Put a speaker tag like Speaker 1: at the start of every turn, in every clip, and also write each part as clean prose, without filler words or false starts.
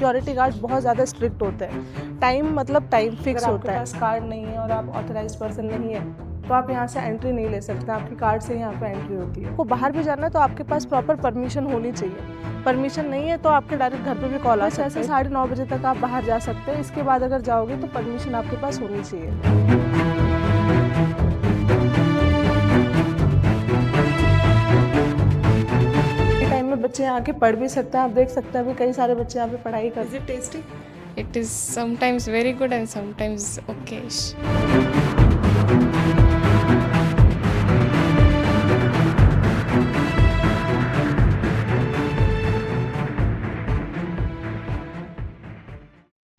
Speaker 1: Security guard बहुत ज़्यादा strict होते हैं। टाइम मतलब टाइम फिक्स होता है। आपके पास कार्ड नहीं है और आप ऑथराइज्ड पर्सन नहीं है तो आप यहाँ से एंट्री नहीं ले सकते। आपकी कार्ड से यहाँ पे एंट्री होती है। आपको बाहर भी जाना है तो आपके पास प्रॉपर परमिशन होनी चाहिए। परमिशन नहीं है तो आपके डायरेक्ट घर पे भी कॉल आ सकता है। 9:30 बजे तक आप बाहर जा सकते हैं। इसके बाद अगर जाओगे तो परमिशन आपके पास होनी चाहिए। टाइम में बच्चे यहाँ आके पढ़ भी सकते हैं। आप देख सकते हैं अभी कई सारे बच्चे यहाँ पे पढ़ाई कर। Is it tasty?
Speaker 2: It is sometimes very good and sometimes okayish.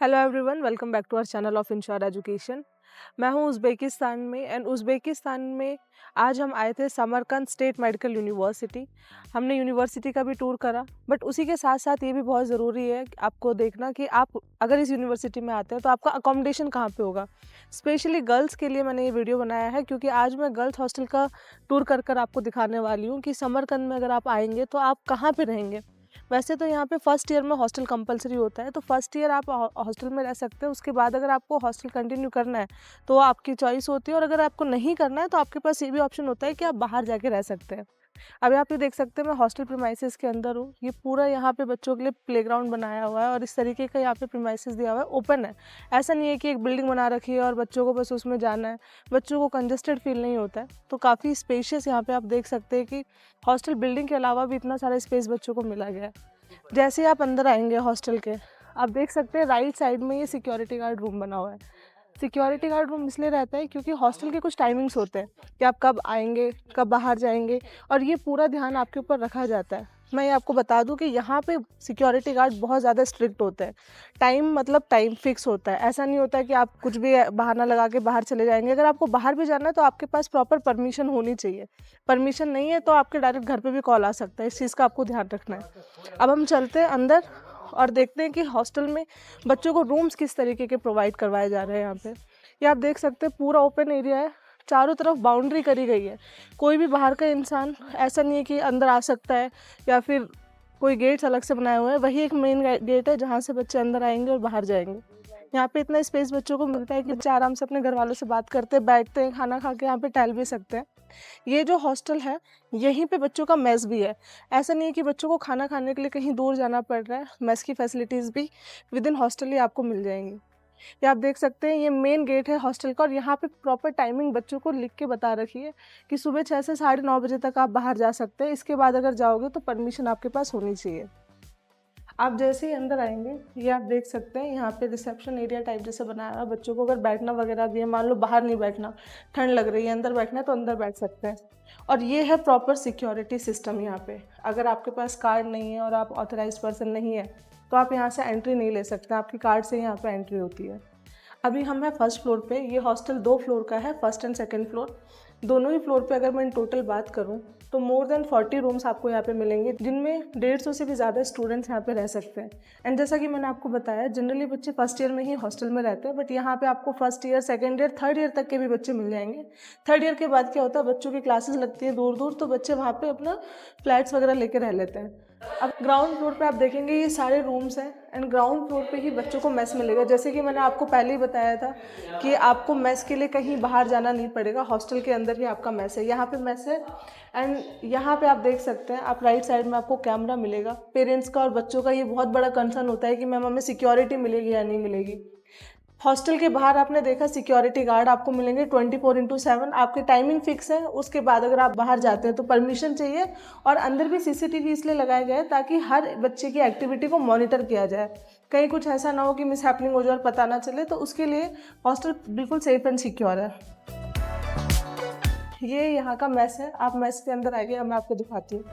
Speaker 1: Hello everyone, welcome back to our channel of Insure Education. मैं हूं उज़्बेकिस्तान में एंड उज़्बेकिस्तान में आज हम आए थे समरकंद स्टेट मेडिकल यूनिवर्सिटी। हमने यूनिवर्सिटी का भी टूर करा, बट उसी के साथ साथ ये भी बहुत ज़रूरी है कि आपको देखना कि आप अगर इस यूनिवर्सिटी में आते हैं तो आपका अकोमोडेशन कहाँ पे होगा। स्पेशली गर्ल्स के लिए मैंने ये वीडियो बनाया है क्योंकि आज मैं गर्ल्स हॉस्टल का टूर कर आपको दिखाने वाली हूँ कि समरकंद में अगर आप आएंगे तो आप कहाँ पर रहेंगे। वैसे तो यहाँ पे फर्स्ट ईयर में हॉस्टल कंपलसरी होता है, तो फर्स्ट ईयर आप हॉस्टल में रह सकते हैं। उसके बाद अगर आपको हॉस्टल कंटिन्यू करना है तो आपकी चॉइस होती है, और अगर आपको नहीं करना है तो आपके पास ये भी ऑप्शन होता है कि आप बाहर जाके रह सकते हैं। अभी आप ये देख सकते हैं मैं हॉस्टल प्रीमाइसेस के अंदर हूँ। ये पूरा यहाँ पे बच्चों के लिए प्लेग्राउंड बनाया हुआ है और इस तरीके का यहाँ पे प्रीमाइसेस दिया हुआ है, ओपन है। ऐसा नहीं है कि एक बिल्डिंग बना रखी है और बच्चों को बस उसमें जाना है। बच्चों को कंजस्टेड फील नहीं होता है, तो काफ़ी स्पेशियस यहाँ पे आप देख सकते हैं कि हॉस्टल बिल्डिंग के अलावा भी इतना सारा स्पेस बच्चों को मिला गया है। जैसे ही आप अंदर आएंगे हॉस्टल के, आप देख सकते हैं राइट साइड में ये सिक्योरिटी गार्ड रूम बना हुआ है। सिक्योरिटी गार्ड रूम इसलिए रहता है क्योंकि हॉस्टल के कुछ टाइमिंग्स होते हैं कि आप कब आएंगे, कब बाहर जाएंगे, और ये पूरा ध्यान आपके ऊपर रखा जाता है। मैं ये आपको बता दूं कि यहाँ पे सिक्योरिटी गार्ड बहुत ज़्यादा स्ट्रिक्ट होते हैं। टाइम मतलब टाइम फिक्स होता है। ऐसा नहीं होता है कि आप कुछ भी बहाना लगा के बाहर चले जाएंगे। अगर आपको बाहर भी जाना है तो आपके पास प्रॉपर परमिशन होनी चाहिए। परमिशन नहीं है तो आपके डायरेक्ट घर पे भी कॉल आ सकता है। इस चीज़ का आपको ध्यान रखना है। अब हम चलते हैं अंदर और देखते हैं कि हॉस्टल में बच्चों को रूम्स किस तरीके के प्रोवाइड करवाए जा रहे हैं। यहाँ पे ये आप देख सकते हैं पूरा ओपन एरिया है, चारों तरफ बाउंड्री करी गई है। कोई भी बाहर का इंसान ऐसा नहीं है कि अंदर आ सकता है या फिर कोई गेट्स अलग से बनाए हुए हैं। वही एक मेन गेट है जहाँ से बच्चे अंदर आएंगे और बाहर जाएंगे। यहाँ पे इतना स्पेस बच्चों को मिलता है कि बच्चे आराम से अपने घर वालों से बात करते हैं, बैठते हैं, खाना खा के यहाँ पे टहल भी सकते हैं। ये जो हॉस्टल है यहीं पे बच्चों का मेस भी है। ऐसा नहीं है कि बच्चों को खाना खाने के लिए कहीं दूर जाना पड़ रहा है। मेस की फैसिलिटीज़ भी विद इन हॉस्टल ही आपको मिल जाएंगी। ये आप देख सकते हैं ये मेन गेट है हॉस्टल का, और यहाँ पे प्रॉपर टाइमिंग बच्चों को लिख के बता रखी है कि सुबह 6 से 9:30 बजे तक आप बाहर जा सकते हैं। इसके बाद अगर जाओगे तो परमिशन आपके पास होनी चाहिए। आप जैसे ही अंदर आएंगे ये आप देख सकते हैं यहाँ पे रिसेप्शन एरिया टाइप जैसे बनाया है। बच्चों को अगर बैठना वगैरह भी है, मान लो बाहर नहीं बैठना, ठंड लग रही है, अंदर बैठना है तो अंदर बैठ सकते हैं। और ये है प्रॉपर सिक्योरिटी सिस्टम। यहाँ पे अगर आपके पास कार्ड नहीं है और आप ऑथराइज्ड पर्सन नहीं है तो आप यहाँ से एंट्री नहीं ले सकते। आपकी कार्ड से यहाँ पे एंट्री होती है। अभी हम हैं फर्स्ट फ्लोर पे। ये हॉस्टल 2 फ्लोर का है, फर्स्ट एंड सेकंड फ्लोर। दोनों ही फ्लोर पे अगर मैं टोटल बात करूं तो मोर देन 40 रूम्स आपको यहाँ पे मिलेंगे, जिनमें 150 से भी ज़्यादा स्टूडेंट्स यहाँ पे रह सकते हैं। एंड जैसा कि मैंने आपको बताया जनरली बच्चे फर्स्ट ईयर में ही हॉस्टल में रहते हैं, बट यहाँ पे आपको first year, second year, third year तक के भी बच्चे मिल जाएंगे। थर्ड ईयर के बाद क्या होता है, बच्चों की क्लासेस लगती है दूर दूर, तो बच्चे वहाँ पर अपना फ्लैट्स वगैरह लेके रह लेते हैं। अब ग्राउंड फ्लोर पे आप देखेंगे ये सारे रूम्स हैं, एंड ग्राउंड फ्लोर पे ही बच्चों को मेस मिलेगा। जैसे कि मैंने आपको पहले ही बताया था कि आपको मेस के लिए कहीं बाहर जाना नहीं पड़ेगा, हॉस्टल के अंदर ही आपका मेस है। यहाँ पे मेस है, एंड यहाँ पे आप देख सकते हैं, आप राइट साइड में आपको कैमरा मिलेगा। पेरेंट्स का और बच्चों का ये बहुत बड़ा कंसर्न होता है कि मैम हमें सिक्योरिटी मिलेगी या नहीं मिलेगी। हॉस्टल के बाहर आपने देखा सिक्योरिटी गार्ड आपको मिलेंगे 24/7। आपकी टाइमिंग फिक्स है। उसके बाद अगर आप बाहर जाते हैं तो परमिशन चाहिए, और अंदर भी सीसीटीवी इसलिए लगाया गया है ताकि हर बच्चे की एक्टिविटी को मॉनिटर किया जाए। कहीं कुछ ऐसा ना हो कि मिस हैपनिंग हो जाए और पता ना चले, तो उसके लिए हॉस्टल बिल्कुल सेफ एंड सिक्योर है। ये यहाँ का मेस है। आप मेस के अंदर आइए, मैं आपको दिखाती हूँ।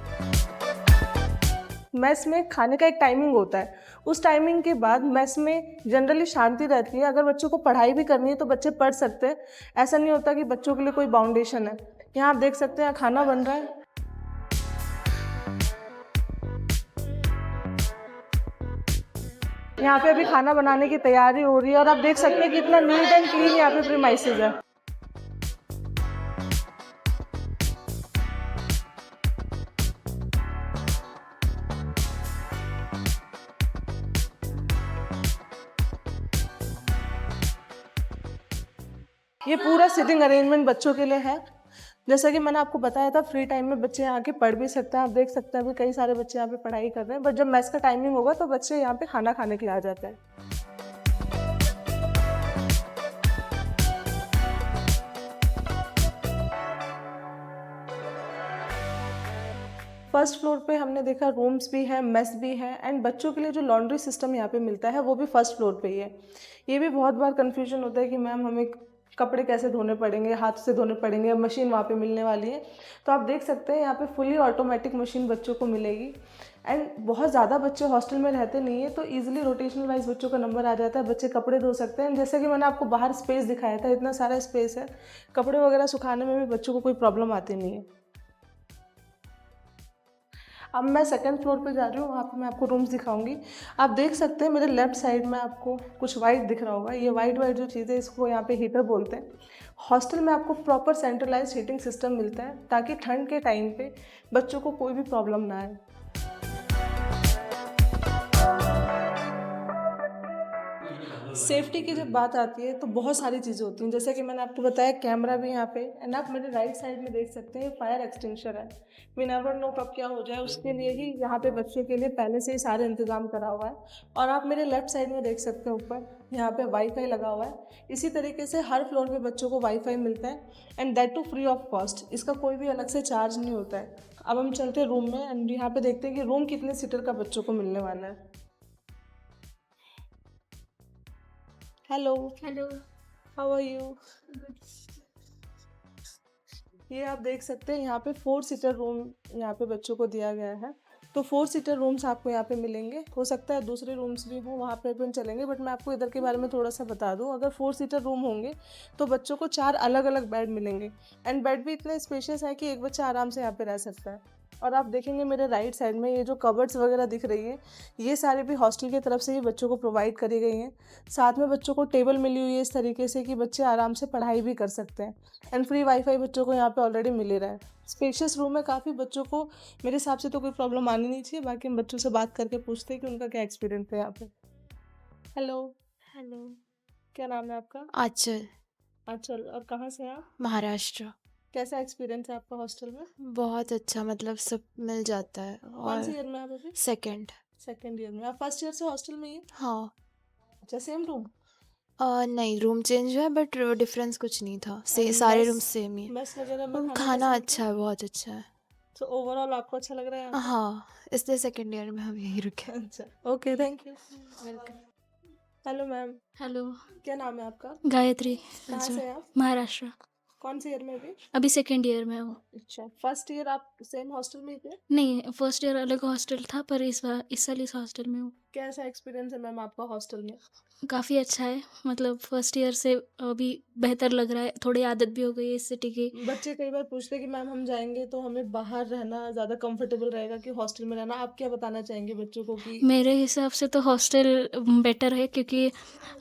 Speaker 1: मेस में खाने का एक टाइमिंग होता है। उस टाइमिंग के बाद मेस में जनरली शांति रहती है। अगर बच्चों को पढ़ाई भी करनी है तो बच्चे पढ़ सकते हैं। ऐसा नहीं होता कि बच्चों के लिए कोई बाउंडेशन है। यहाँ आप देख सकते हैं खाना बन रहा है। यहाँ पे अभी खाना बनाने की तैयारी हो रही है, और आप देख सकते हैं कितना नीट एंड क्लीन यहाँ पे प्रीमाइसेस है। ये पूरा सिटिंग अरेंजमेंट बच्चों के लिए है। जैसा कि मैंने आपको बताया था, फ्री टाइम में बच्चे यहाँ आके पढ़ भी सकते हैं। आप देख सकते हैं अभी कई सारे बच्चे यहाँ पे पढ़ाई कर रहे हैं, बट जब मैथ्स का टाइमिंग होगा तो बच्चे यहाँ पे खाना खाने के लिए आ जाते हैं। फर्स्ट फ्लोर पे हमने देखा रूम्स भी हैं, मेस भी है, एंड बच्चों के लिए जो लॉन्ड्री सिस्टम यहाँ पे मिलता है वो भी फर्स्ट फ्लोर पे ही है। ये भी बहुत बार कन्फ्यूजन होता है कि मैम हमें कपड़े कैसे धोने पड़ेंगे, हाथ से धोने पड़ेंगे, मशीन वहाँ पे मिलने वाली है। तो आप देख सकते हैं यहाँ पे फुली ऑटोमेटिक मशीन बच्चों को मिलेगी। एंड बहुत ज़्यादा बच्चे हॉस्टल में रहते नहीं है, तो ईजिली रोटेशनल वाइज बच्चों का नंबर आ जाता है, बच्चे कपड़े धो सकते हैं। जैसे कि मैंने आपको बाहर स्पेस दिखाया था, इतना सारा स्पेस है, कपड़े वगैरह सुखाने में भी बच्चों को कोई प्रॉब्लम आती नहीं है। अब मैं सेकंड फ्लोर पे जा रही हूँ, वहाँ पे मैं आपको रूम्स दिखाऊंगी। आप देख सकते हैं मेरे लेफ्ट साइड में आपको कुछ वाइट दिख रहा होगा। ये वाइट वाइट जो चीज़ें, इसको यहाँ पे हीटर बोलते हैं। हॉस्टल में आपको प्रॉपर सेंट्रलाइज्ड हीटिंग सिस्टम मिलता है, ताकि ठंड के टाइम पे बच्चों को कोई भी प्रॉब्लम ना आए। सेफ्टी की जब बात आती है तो बहुत सारी चीज़ें होती हैं, जैसे कि मैंने आपको बताया कैमरा भी यहाँ पे, एंड आप मेरे राइट साइड में देख सकते हैं फायर एक्सटिंग्विशर है। वी नेवर नो कब क्या हो जाए, उसके लिए ही यहाँ पे बच्चे के लिए पहले से ही सारे इंतजाम करा हुआ है। और आप मेरे लेफ्ट साइड में देख सकते हैं ऊपर यहाँ पे वाईफाई लगा हुआ है। इसी तरीके से हर फ्लोर पे बच्चों को वाईफाई मिलता है, and that too free of cost. इसका कोई भी अलग से चार्ज नहीं होता है। अब हम चलते हैं रूम में, एंड यहाँ पे देखते हैं कि रूम कितने सीटर का बच्चों को मिलने वाला है। Hello,
Speaker 3: hello.
Speaker 1: How are you? ये आप देख सकते हैं यहाँ पे 4 सीटर रूम यहाँ पे बच्चों को दिया गया है। तो 4 सीटर रूम्स आपको यहाँ पे मिलेंगे। हो सकता है दूसरे रूम्स भी हों, वहाँ पे अपन चलेंगे, बट मैं आपको इधर के बारे में थोड़ा सा बता दूँ। अगर 4 सीटर रूम होंगे तो बच्चों को 4 अलग अलग बेड मिलेंगे, एंड बेड भी इतने स्पेशियस है कि एक बच्चा आराम से यहाँ पे रह सकता है। और आप देखेंगे मेरे राइट साइड में ये जो कबर्ड्स वगैरह दिख रही है, ये सारे भी हॉस्टल की तरफ से ही बच्चों को प्रोवाइड करी गई हैं। साथ में बच्चों को टेबल मिली हुई है इस तरीके से कि बच्चे आराम से पढ़ाई भी कर सकते हैं, एंड फ्री वाईफाई बच्चों को यहाँ पे ऑलरेडी मिल ही रहा है। स्पेशियस रूम है काफ़ी, बच्चों को मेरे हिसाब से तो कोई प्रॉब्लम आनी नहीं चाहिए। बाकी हम बच्चों से बात करके पूछते हैं कि उनका क्या एक्सपीरियंस है यहाँ पे। Hello,
Speaker 3: hello.
Speaker 1: क्या नाम है आपका?
Speaker 2: आंचल,
Speaker 1: आंचल। और कहाँ से हैं आप?
Speaker 2: महाराष्ट्र।
Speaker 1: कैसा एक्सपीरियंस है आपका हॉस्टल में?
Speaker 2: बहुत अच्छा, मतलब सब मिल जाता है।
Speaker 1: कौन सी
Speaker 2: और
Speaker 1: ईयर में आप अभी?
Speaker 2: सेकंड।
Speaker 1: सेकेंड ईयर में। आप फर्स्ट ईयर से हॉस्टल में ही हैं?
Speaker 2: हाँ।
Speaker 1: अच्छा, सेम रूम?
Speaker 2: नहीं, रूम चेंज हुआ है, बट डिफरेंस कुछ नहीं था, सारे रूम सेम ही
Speaker 1: मेस वगैरह में
Speaker 2: है।
Speaker 1: खाना
Speaker 2: खाना
Speaker 1: कैसा
Speaker 2: अच्छा है, बहुत अच्छा है।
Speaker 1: तो ओवरऑल आपको अच्छा लग रहा है यहाँ पे?
Speaker 2: हाँ, इसलिए सेकंड ईयर में हम यहीं रुके।
Speaker 1: अच्छा, okay, thank you.
Speaker 2: Welcome.
Speaker 1: Hello ma'am,
Speaker 3: hello.
Speaker 1: क्या नाम है आपका?
Speaker 3: गायत्री।
Speaker 1: कहाँ से हैं आप?
Speaker 3: महाराष्ट्र।
Speaker 1: कौन से ईयर में अभी?
Speaker 3: अभी सेकेंड ईयर में हूँ।
Speaker 1: अच्छा, फर्स्ट ईयर आप सेम हॉस्टल में ही थे?
Speaker 3: नहीं, फर्स्ट ईयर अलग हॉस्टल था, पर इस साल इस हॉस्टल में हूँ।
Speaker 1: कैसा एक्सपीरियंस है मैम आपका हॉस्टल में?
Speaker 3: काफ़ी अच्छा है, मतलब फर्स्ट ईयर से अभी बेहतर लग रहा है, थोड़ी आदत भी हो गई है इस सिटी की।
Speaker 1: बच्चे कई बार पूछते हैं कि मैम हम जाएंगे तो हमें बाहर रहना ज़्यादा कंफर्टेबल रहेगा कि हॉस्टल में रहना। आप क्या बताना चाहेंगे बच्चों को कि
Speaker 3: मेरे हिसाब से तो हॉस्टल बेटर है, क्योंकि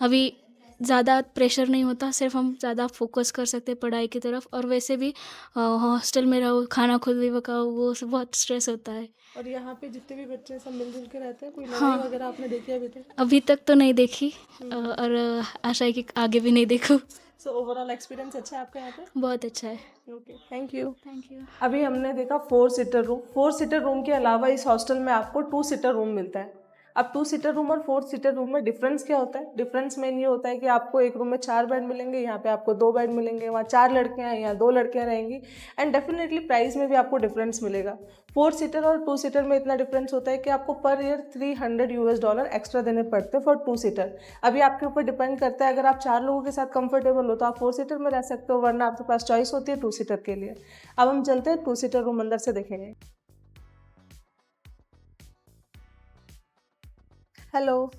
Speaker 3: अभी ज़्यादा प्रेशर नहीं होता, सिर्फ हम ज़्यादा फोकस कर सकते हैं पढ़ाई की तरफ। और वैसे भी हॉस्टल में रहो, खाना खुद भी पकाओ, वो सब बहुत स्ट्रेस होता है।
Speaker 1: और यहाँ पे जितने भी बच्चे सब मिलजुल के रहते हैं, कोई लड़ाई
Speaker 3: हाँ।
Speaker 1: वगैरह आपने देखी है अभी तक?
Speaker 3: अभी तक तो नहीं देखी, और आशा है कि आगे भी नहीं देखूँ।
Speaker 1: सो ओवरऑल एक्सपीरियंस अच्छा है आपका यहाँ पे?
Speaker 3: बहुत अच्छा है।
Speaker 1: Okay, thank you.
Speaker 3: Thank you.
Speaker 1: अभी हमने देखा 4 सीटर रूम। 4 सीटर रूम के अलावा इस हॉस्टल में आपको 2 सीटर रूम मिलता है। अब 2 सीटर रूम और 4 सीटर रूम में डिफरेंस क्या होता है? डिफरेंस मेन ये होता है कि आपको एक रूम में 4 बेड मिलेंगे, यहाँ पे आपको 2 बेड मिलेंगे। वहाँ 4 लड़कियाँ हैं, यहाँ 2 लड़कियाँ रहेंगी, एंड डेफिनेटली प्राइस में भी आपको डिफरेंस मिलेगा। 4 सीटर और 2 सीटर में इतना डिफरेंस होता है कि आपको पर ईयर $300 एक्स्ट्रा देने पड़ते हैं फॉर 2 सीटर। अभी आपके ऊपर डिपेंड करता है, अगर आप 4 लोगों के साथ कंफर्टेबल हो तो आप 4 सीटर में रह सकते हो, वरना आपके पास चॉइस होती है 2 सीटर के लिए। अब हम चलते हैं 2 सीटर रूम अंदर से देखेंगे। हेलो,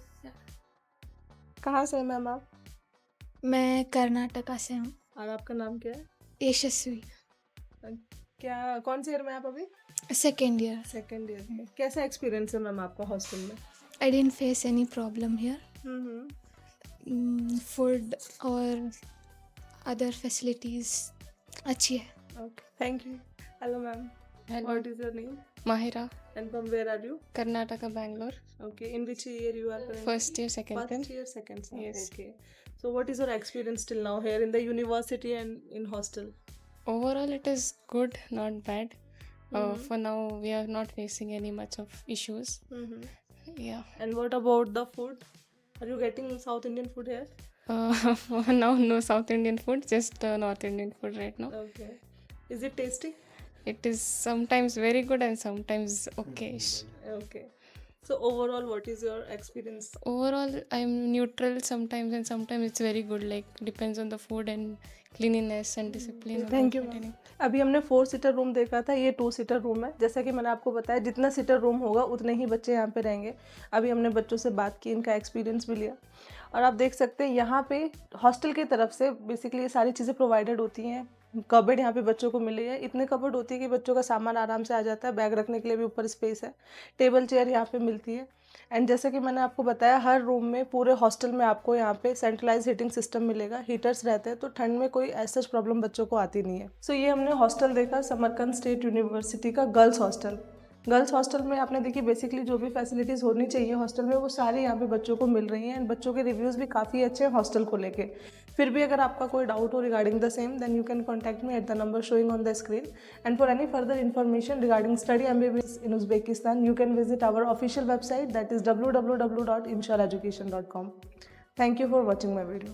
Speaker 1: कहाँ से हैं मैम आप?
Speaker 3: मैं कर्नाटका से हूँ।
Speaker 1: और आपका नाम क्या है?
Speaker 3: यशस्वी।
Speaker 1: क्या कौन से ईयर में आप अभी?
Speaker 3: Second year.
Speaker 1: सेकेंड ईयर में। कैसा एक्सपीरियंस है मैम आपका हॉस्टल में?
Speaker 3: I don't face any problem here. Food और अदर फैसिलिटीज़ अच्छी है।
Speaker 1: Okay, thank you. Hello ma'am,
Speaker 2: Hello.
Speaker 1: What is your name
Speaker 2: Mahira,
Speaker 1: and from where are you?
Speaker 2: Karnataka, Bangalore.
Speaker 1: Okay, in which year you are?
Speaker 2: First year, second
Speaker 1: first
Speaker 2: year.
Speaker 1: Year, second year.
Speaker 2: Yes.
Speaker 1: Okay, So what is your experience till now here in the university and in hostel?
Speaker 4: Overall, it is good, not bad.
Speaker 1: Mhm.
Speaker 4: For now, we are not facing any much of issues.
Speaker 1: Mhm.
Speaker 4: Yeah.
Speaker 1: And what about the food? Are you getting South Indian food here?
Speaker 4: For now, no South Indian food, just North Indian food right now.
Speaker 1: Okay. Is it tasty?
Speaker 4: It is sometimes very good and sometimes okayish.
Speaker 1: Okay. So overall, what is your experience?
Speaker 4: Overall, I'm neutral sometimes and sometimes it's very good. Like depends on the food and cleanliness and discipline.
Speaker 1: Thank you ma'am. अभी हमने 4 seater room देखा था, ये 2 seater room है. जैसा कि मैंने आपको बताया, जितना सीटर रूम होगा उतने ही बच्चे यहाँ पे रहेंगे. अभी हमने बच्चों से बात की, इनका एक्सपीरियंस भी लिया. और आप देख सकते हैं यहाँ पे हॉस्टल की तरफ से बेसिकली ये सारी चीज़ें प्रोवाइडेड होती हैं. कबर्ड यहाँ पे बच्चों को मिली है. इतने कबर्ड होती है कि बच्चों का सामान आराम से आ जाता है. बैग रखने के लिए भी ऊपर स्पेस है. टेबल चेयर यहाँ पे मिलती है. एंड जैसे कि मैंने आपको बताया, हर रूम में पूरे हॉस्टल में आपको यहाँ पे सेंट्रलाइज हीटिंग सिस्टम मिलेगा. हीटर्स रहते हैं, तो ठंड में कोई ऐसा प्रॉब्लम बच्चों को आती नहीं है. सो ये हमने हॉस्टल देखा, समरकंद स्टेट यूनिवर्सिटी का गर्ल्स हॉस्टल. गर्ल्स हॉस्टल में आपने देखी बेसिकली जो भी फैसिलिटीज़ होनी चाहिए हॉस्टल में वो सारी यहाँ पे बच्चों को मिल रही हैं. एंड बच्चों के रिव्यूज़ भी काफ़ी अच्छे हैं हॉस्टल को लेके. फिर भी अगर आपका कोई डाउट हो regarding the same, then you can contact me at the number showing on the screen. And for any further information regarding study MBBS in Uzbekistan, you can visit our official website, that is www.inshareducation.com. Thank you for watching my video.